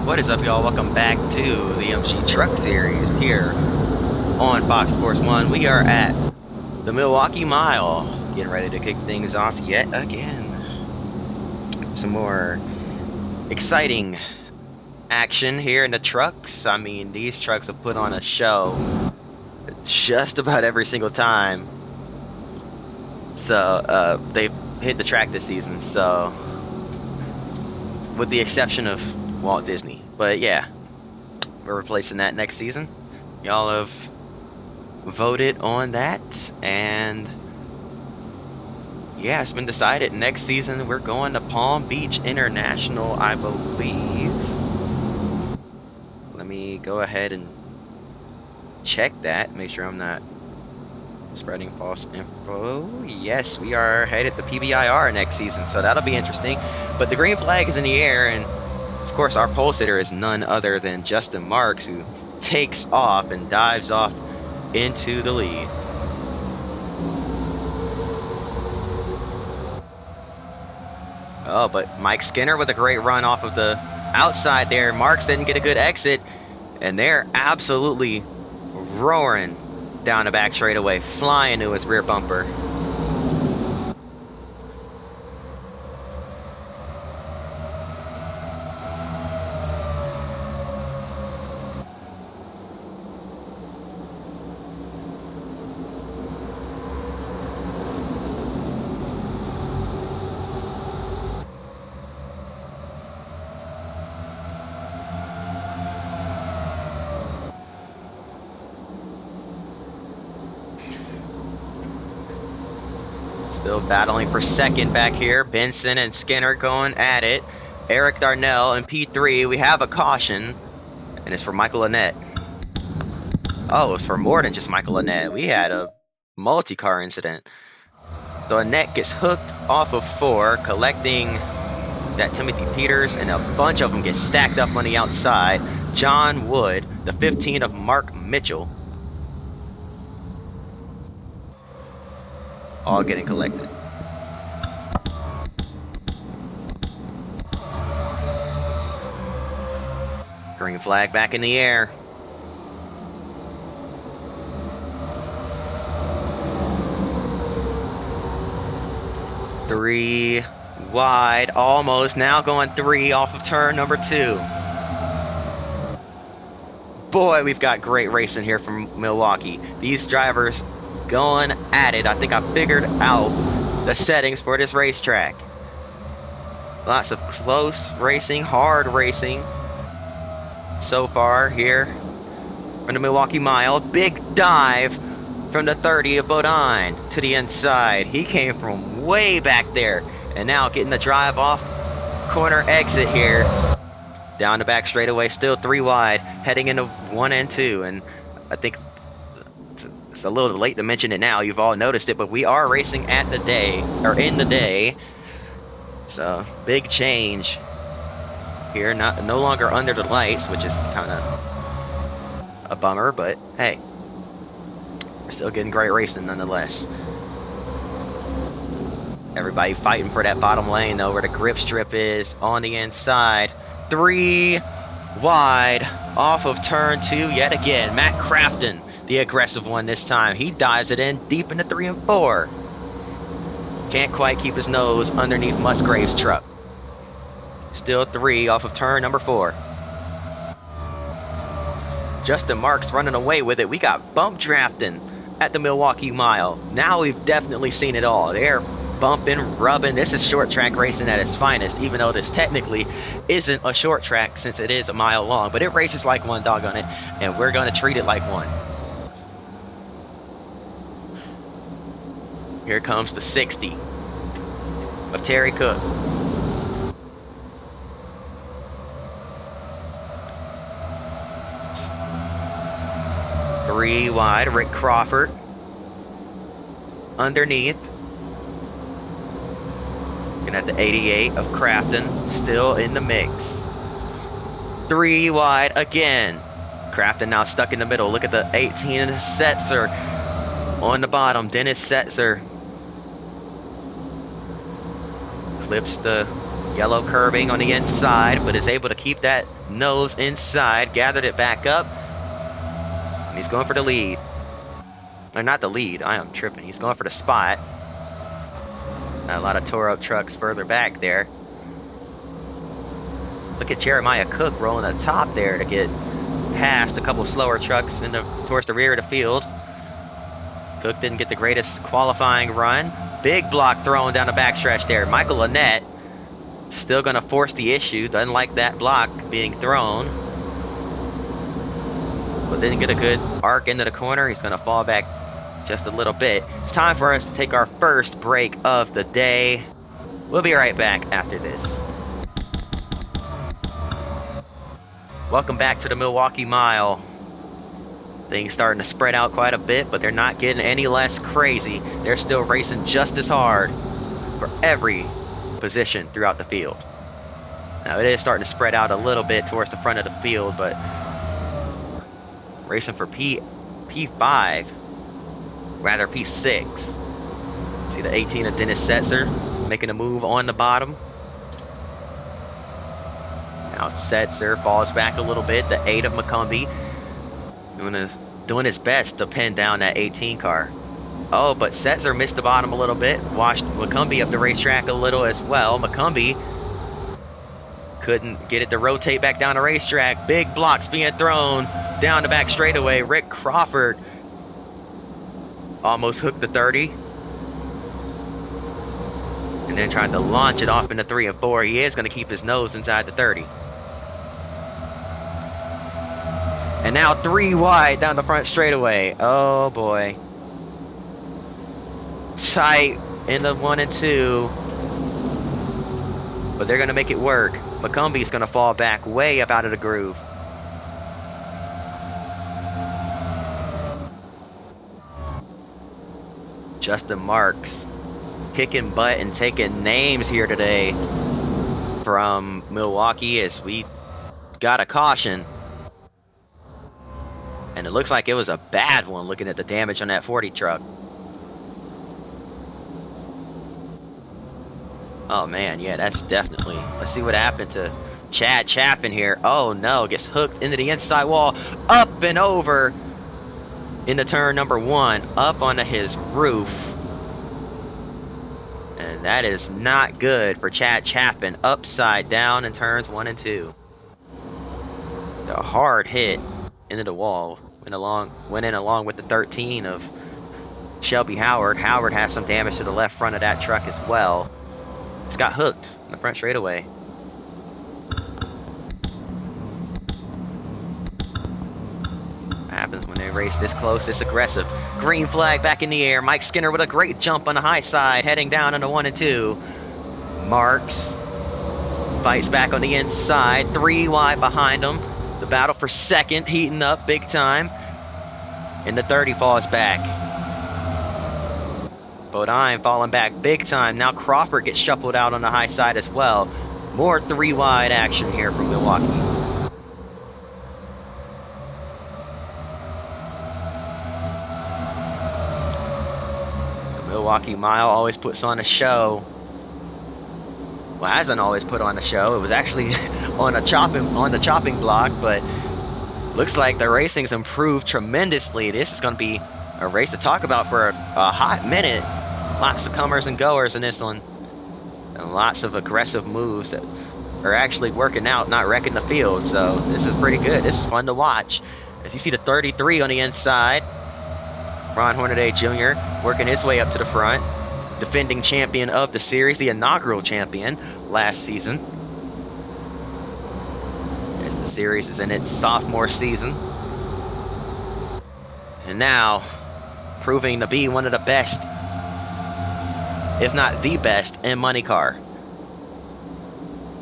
What is up, y'all? Welcome back to the MC Truck Series here on Fox Sports 1. We are at the Milwaukee Mile, getting ready to kick things off yet again. Some more exciting action here in the trucks. I mean, these trucks have put on a show just about every single time. So, they've hit the track this season, so with the exception of Walt Disney. But yeah, we're replacing that next season. Y'all have voted on that, and yeah, it's been decided. Next season we're going to Palm Beach International, I believe. Let me go ahead and check that, make sure I'm not spreading false info. Yes, we are headed to PBIR next season, so that'll be interesting. But the green flag is in the air, and of course our pole sitter is none other than Justin Marks, who takes off and dives off into the lead. Oh, but Mike Skinner with a great run off of the outside there. Marks didn't get a good exit, and they're absolutely roaring down the back straightaway, flying to his rear bumper. Still battling for second back here. Benson and Skinner going at it. Eric Darnell in P3. We have a caution, and it's for Michael Annette. Oh, it's for more than just Michael Annette. We had a multi-car incident. So Annette gets hooked off of 4, collecting that Timothy Peters, and a bunch of them get stacked up on the outside. John Wood, the 15 of Mark Mitchell, all getting collected. Green flag back in the air. Three wide, almost. Now going 3 off of turn number 2. Boy, we've got great racing here from Milwaukee. These drivers going at it. I think I figured out the settings for this racetrack. Lots of close racing, hard racing so far here from the Milwaukee Mile. Big dive from the 30 of Bodine to the inside. He came from way back there, and now getting the drive off corner exit here. Down the back straightaway, still 3 wide, heading into 1 and 2. And I think it's a little late to mention it now. You've all noticed it, but we are racing at the day, or in the day. So big change here. No longer under the lights, which is kind of a bummer, but hey, still getting great racing nonetheless. Everybody fighting for that bottom lane though, where the grip strip is on the inside. 3 wide off of turn 2 yet again. Matt Crafton, the aggressive one this time. He dives it in deep into 3 and 4. Can't quite keep his nose underneath Musgrave's truck. Still 3 off of turn number 4. Justin Marks running away with it. We got bump drafting at the Milwaukee Mile. Now we've definitely seen it all. They're bumping, rubbing. This is short track racing at its finest, even though this technically isn't a short track since it is a mile long, but it races like one, doggone it, and we're going to treat it like one. Here comes the 60 of Terry Cook. Three wide, Rick Crawford underneath. Looking at the 88 of Crafton, still in the mix. 3 wide again. Crafton now stuck in the middle. Look at the 18 of Setzer on the bottom. Dennis Setzer clips the Yellow curving on the inside, but is able to keep that nose inside. Gathered it back up. And he's going for the lead. Or not the lead. I am tripping. He's going for the spot. A lot of tore up trucks further back there. Look at Jeremiah Cook rolling the top there to get past a couple slower trucks towards the rear of the field. Cook didn't get the greatest qualifying run. Big block thrown down the backstretch there. Michael Lynette still going to force the issue. Doesn't like that block being thrown. But didn't get a good arc into the corner. He's going to fall back just a little bit. It's time for us to take our first break of the day. We'll be right back after this. Welcome back to the Milwaukee Mile. Things starting to spread out quite a bit, but they're not getting any less crazy. They're still racing just as hard for every position throughout the field. Now it is starting to spread out a little bit towards the front of the field, but racing for P5, rather P6. See the 18 of Dennis Setzer making a move on the bottom. Now Setzer falls back a little bit. The 8 of McCumbee doing his best to pin down that 18 car. Oh, but Setzer missed the bottom a little bit. Washed McCumbee up the racetrack a little as well. McCumbee couldn't get it to rotate back down the racetrack. Big blocks being thrown down the back straightaway. Rick Crawford almost hooked the 30. And then tried to launch it off into 3 and 4. He is going to keep his nose inside the 30. And now 3 wide down the front straightaway. Oh boy. Tight in the 1 and 2. But they're going to make it work. McCumbie's going to fall back way up out of the groove. Justin Marks kicking butt and taking names here today from Milwaukee as we got a caution. And it looks like it was a bad one looking at the damage on that 40 truck. Oh man, yeah, that's definitely. Let's see what happened to Chad Chapin here. Oh no, gets hooked into the inside wall, up and over into turn number 1, up onto his roof. And that is not good for Chad Chapin. Upside down in turns 1 and 2. The hard hit into the wall. Went in along with the 13 of Shelby Howard. Howard has some damage to the left front of that truck as well. It's got hooked in the front straightaway. What happens when they race this close, this aggressive? Green flag back in the air. Mike Skinner with a great jump on the high side, heading down into 1 and 2. Marks fights back on the inside, 3 wide behind him. The battle for second heating up big time. And the 30 falls back. Bodine falling back big time. Now Crawford gets shuffled out on the high side as well. More 3 wide action here from Milwaukee. The Milwaukee Mile always puts on a show. Well, hasn't always put on a show. It was actually on the chopping block, but looks like the racing's improved tremendously. This is going to be a race to talk about for a hot minute. Lots of comers and goers in this one, and lots of aggressive moves that are actually working out, not wrecking the field. So this is pretty good. This is fun to watch. As you see the 33 on the inside, Ron Hornaday Jr. working his way up to the front. Defending champion of the series, the inaugural champion last season. As the series is in its sophomore season. And now, proving to be one of the best, if not the best, in money car.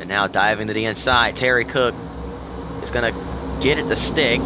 And now diving to the inside, Terry Cook is going to get it to stick.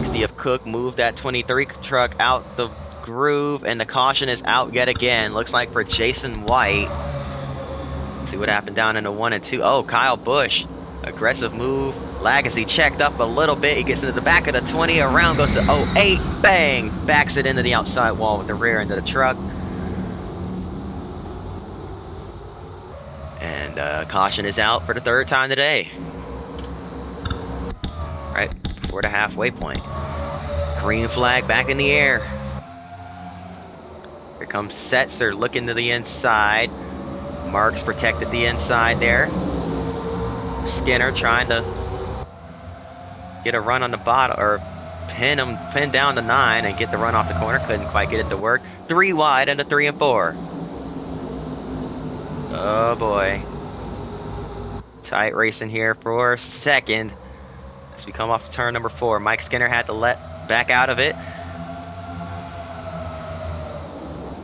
60 of Cook moved that 23 truck out the groove, and the caution is out yet again. Looks like for Jason White. See what happened down in the 1 and 2. Oh, Kyle Busch. Aggressive move. Lagacy checked up a little bit. He gets into the back of the 20. Around goes to 08. Bang! Backs it into the outside wall with the rear end of the truck. And caution is out for the third time today. Right before the halfway point. Green flag back in the air. Here comes Setzer looking to the inside. Marks protected the inside there. Skinner trying to get a run on the bottom, or pin down the 9 and get the run off the corner. Couldn't quite get it to work. 3 wide into 3 and 4. Oh boy. Tight racing here for second. As we come off turn number 4. Mike Skinner had to let back out of it.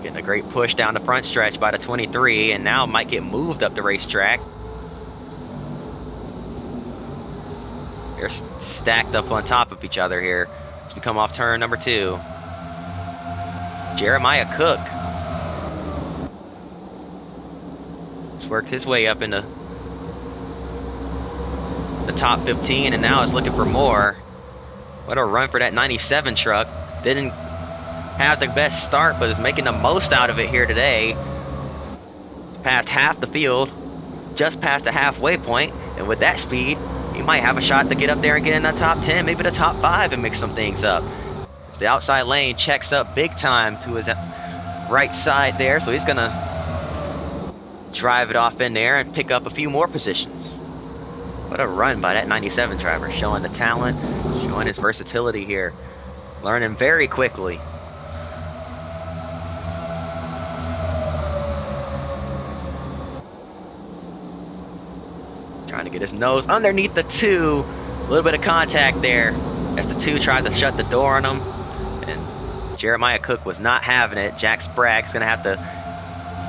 Getting a great push down the front stretch by the 23, and now might get moved up the racetrack. They're stacked up on top of each other here as we come off turn number 2. Jeremiah Cook has worked his way up into the top 15 and now is looking for more. What a run for that 97 truck. Didn't have the best start, but is making the most out of it here today. Passed half the field, just past the halfway point, and with that speed, he might have a shot to get up there and get in the top 10, maybe the top 5, and mix some things up. The outside lane checks up big time to his right side there, so he's gonna drive it off in there and pick up a few more positions. What a run by that 97 driver, showing the talent, showing his versatility here, learning very quickly. Trying to get his nose underneath the 2. A little bit of contact there as the 2 tried to shut the door on him. And Jeremiah Cook was not having it. Jack Sprague's going to have to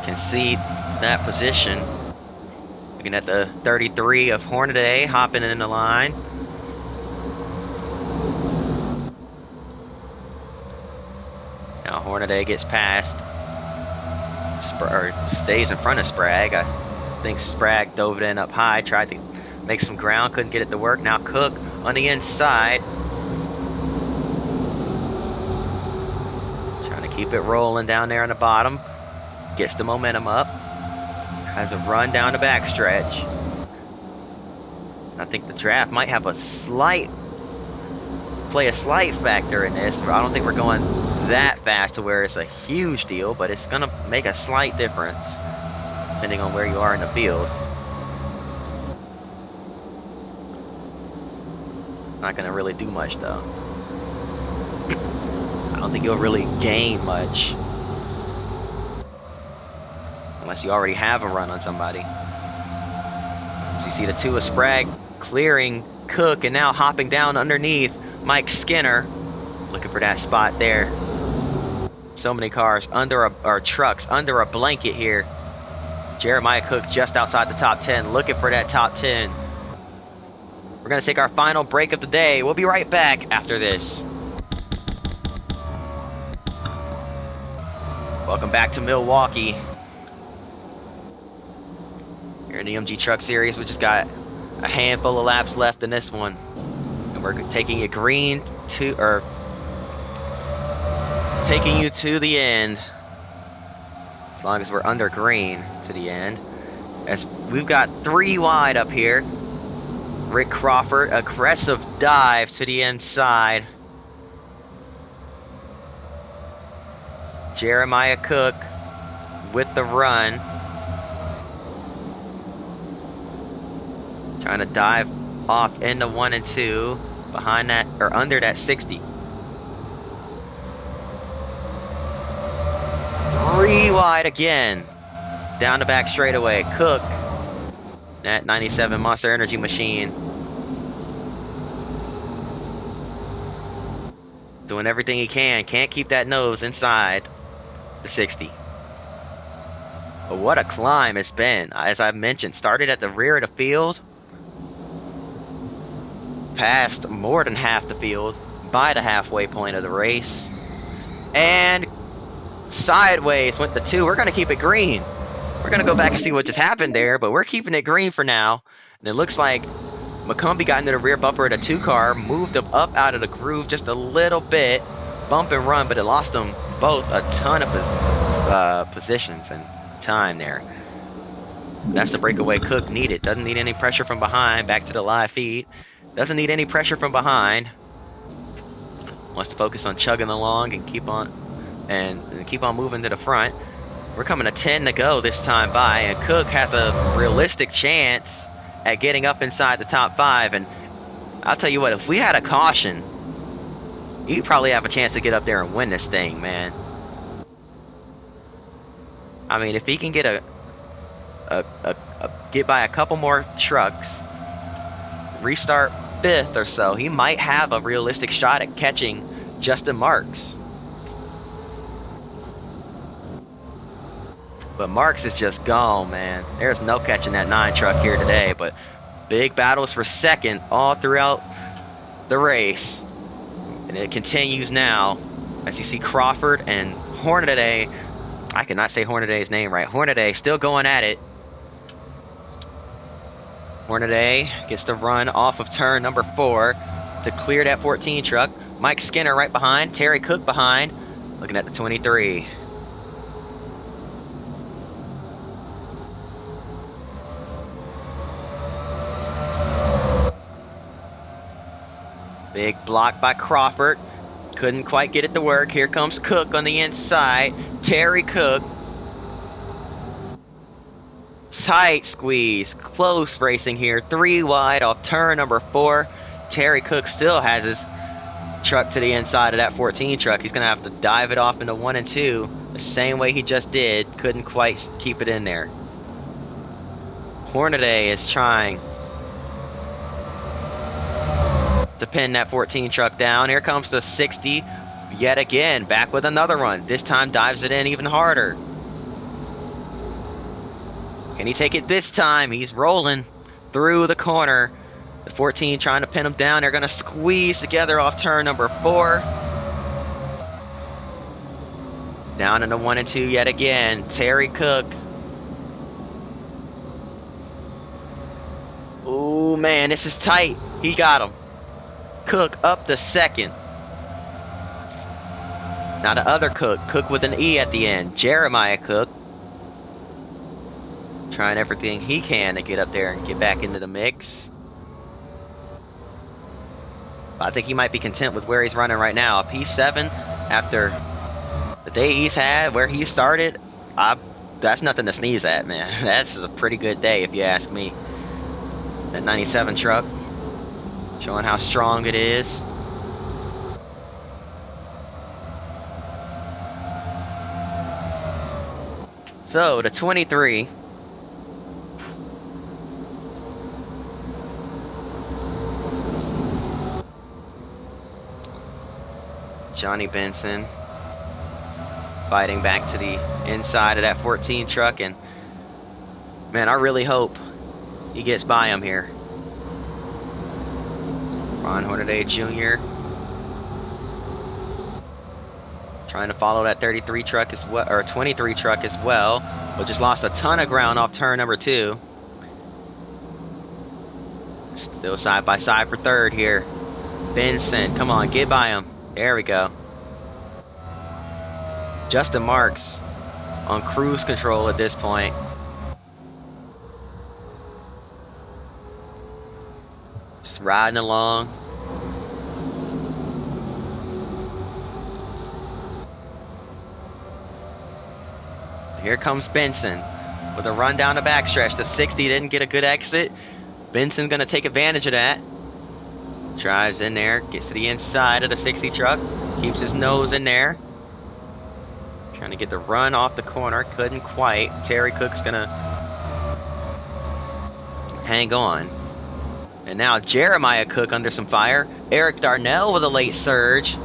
concede that position. Looking at the 33 of Hornaday hopping in the line. Now Hornaday gets past, or stays in front of Sprague. I think Sprague dove it in up high, tried to make some ground, couldn't get it to work. Now Cook on the inside, trying to keep it rolling down there on the bottom. Gets the momentum up, has a run down the backstretch. I think the draft might have play a slight factor in this. I don't think we're going that fast to where it's a huge deal, but it's gonna make a slight difference depending on where you are in the field. Not gonna really do much though. I don't think you'll really gain much unless you already have a run on somebody. So you see the 2 of Sprague clearing Cook and now hopping down underneath Mike Skinner, looking for that spot there. So many cars under or trucks under a blanket here. Jeremiah Cook just outside the top 10, looking for that top 10. We're going to take our final break of the day. We'll be right back after this. Welcome back to Milwaukee. Here in the MG Truck Series, we just got a handful of laps left in this one. And we're taking you green to, or taking you to the end. As long as we're under green to the end. As we've got 3 wide up here. Rick Crawford, aggressive dive to the inside. Jeremiah Cook with the run. Trying to dive off into 1 and 2 behind that, or under that 60. 3 wide again. Down the back straightaway. Cook, that 97 Monster Energy machine, doing everything he can. Can't keep that nose inside the 60. But what a climb it's been. As I've mentioned, started at the rear of the field, passed more than half the field, by the halfway point of the race. And sideways went the 2. We're going to keep it green. We're going to go back and see what just happened there, but we're keeping it green for now. And it looks like McCombie got into the rear bumper of the 2 car, moved them up out of the groove just a little bit, bump and run, but it lost them both a ton of positions and time there. That's the breakaway Cook needed. Doesn't need any pressure from behind. Back to the live feed. Doesn't need any pressure from behind. Wants to focus on chugging along and keep on moving to the front. We're coming to 10 to go this time by, and Cook has a realistic chance at getting up inside the top 5. And I'll tell you what, if we had a caution, he'd probably have a chance to get up there and win this thing, man. I mean, if he can get get by a couple more trucks, restart 5th or so, he might have a realistic shot at catching Justin Marks. But Marks is just gone, man. There's no catching that 9 truck here today, but big battles for 2nd all throughout the race. And it continues now as you see Crawford and Hornaday. I cannot say Hornaday's name right. Hornaday still going at it. Hornaday gets the run off of turn number 4 to clear that 14 truck. Mike Skinner right behind. Terry Cook behind. Looking at the 23. Big block by Crawford. Couldn't quite get it to work. Here comes Cook on the inside. Terry Cook. Tight squeeze. Close racing here. 3 wide off turn number 4. Terry Cook still has his truck to the inside of that 14 truck. He's going to have to dive it off into 1 and 2 the same way he just did. Couldn't quite keep it in there. Hornaday is trying to pin that 14 truck down. Here comes the 60 yet again, back with another run. This time dives it in even harder. Can he take it this time? He's rolling through the corner. The 14 trying to pin him down. They're going to squeeze together off turn number 4. Down into 1 and 2 yet again. Terry Cook. Oh man, this is tight. He got him. Cook up to 2nd. Now the other Cook. Cook with an E at the end. Jeremiah Cook. Trying everything he can to get up there and get back into the mix. I think he might be content with where he's running right now. A P7 after the day he's had, where he started, that's nothing to sneeze at, man. That's a pretty good day if you ask me. That 97 truck, showing how strong it is. So, the 23. Johnny Benson fighting back to the inside of that 14 truck, and man, I really hope he gets by him here. Ron Hornaday Jr. trying to follow that 33 truck as well, or 23 truck as well, but just lost a ton of ground off turn number 2. Still side by side for 3rd here. Benson, come on, get by him. There we go. Justin Marks on cruise control at this point. Just riding along. Here comes Benson with a run down the backstretch. The 60 didn't get a good exit. Benson's going to take advantage of that. Drives in there, gets to the inside of the 60 truck, keeps his nose in there. Trying to get the run off the corner, couldn't quite. Terry Cook's gonna hang on. And now Jeremiah Cook under some fire. Eric Darnell with a late surge.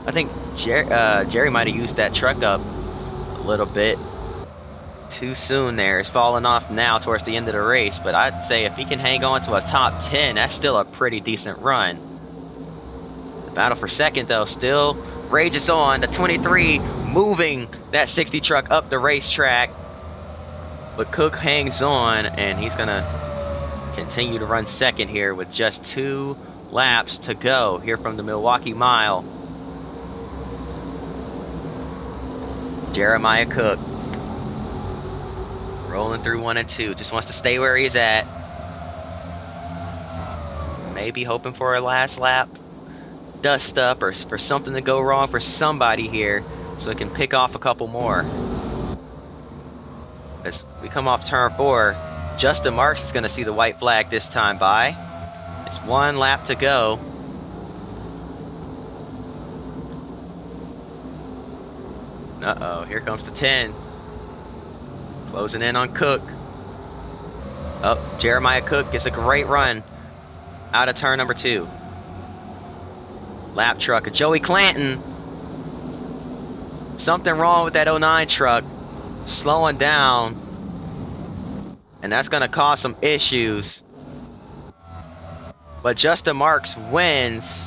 I think Jerry might have used that truck up a little bit too soon there. It's falling off now towards the end of the race, but I'd say if he can hang on to a top 10, that's still a pretty decent run. Battle for second, though, still rages on. The 23 moving that 60 truck up the racetrack. But Cook hangs on, and he's going to continue to run second here with just 2 laps to go here from the Milwaukee Mile. Jeremiah Cook rolling through 1 and 2. Just wants to stay where he's at. Maybe hoping for a last lap dust up or for something to go wrong for somebody here so it can pick off a couple more. As we come off turn 4, Justin Marks is going to see the white flag this time by. It's 1 lap to go. Uh-oh, here comes the 10. Closing in on Cook. Oh, Jeremiah Cook gets a great run out of turn number 2. Lap truck of Joey Clanton. Something wrong with that 09 truck. Slowing down. And that's going to cause some issues. But Justin Marks wins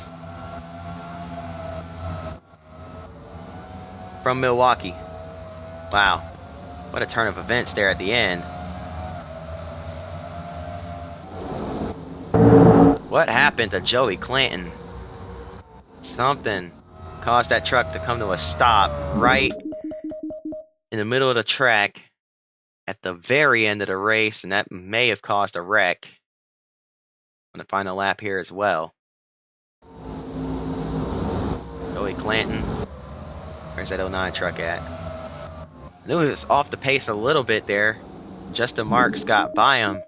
from Milwaukee. Wow. What a turn of events there at the end. What happened to Joey Clanton? Something caused that truck to come to a stop right in the middle of the track at the very end of the race, and that may have caused a wreck on the final lap here as well. Joey Clanton. Where's that 09 truck at? I knew he was off the pace a little bit there. Justin Marks got by him,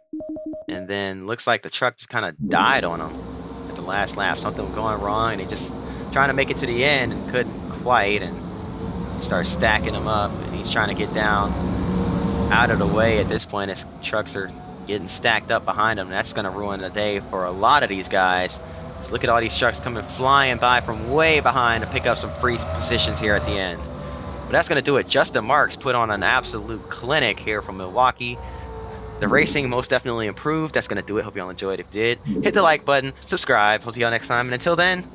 and then looks like the truck just kind of died on him at the last lap. Something was going wrong, and he just trying to make it to the end and couldn't quite, and start stacking them up, and he's trying to get down out of the way at this point as trucks are getting stacked up behind him. That's going to ruin the day for a lot of these guys. Just look at all these trucks coming flying by from way behind to pick up some free positions here at the end. But that's going to do it. Justin Marks put on an absolute clinic here from Milwaukee. The racing most definitely improved. That's going to do it. Hope y'all enjoyed. If you did, hit the like button, subscribe. Hope to y'all next time. And until then,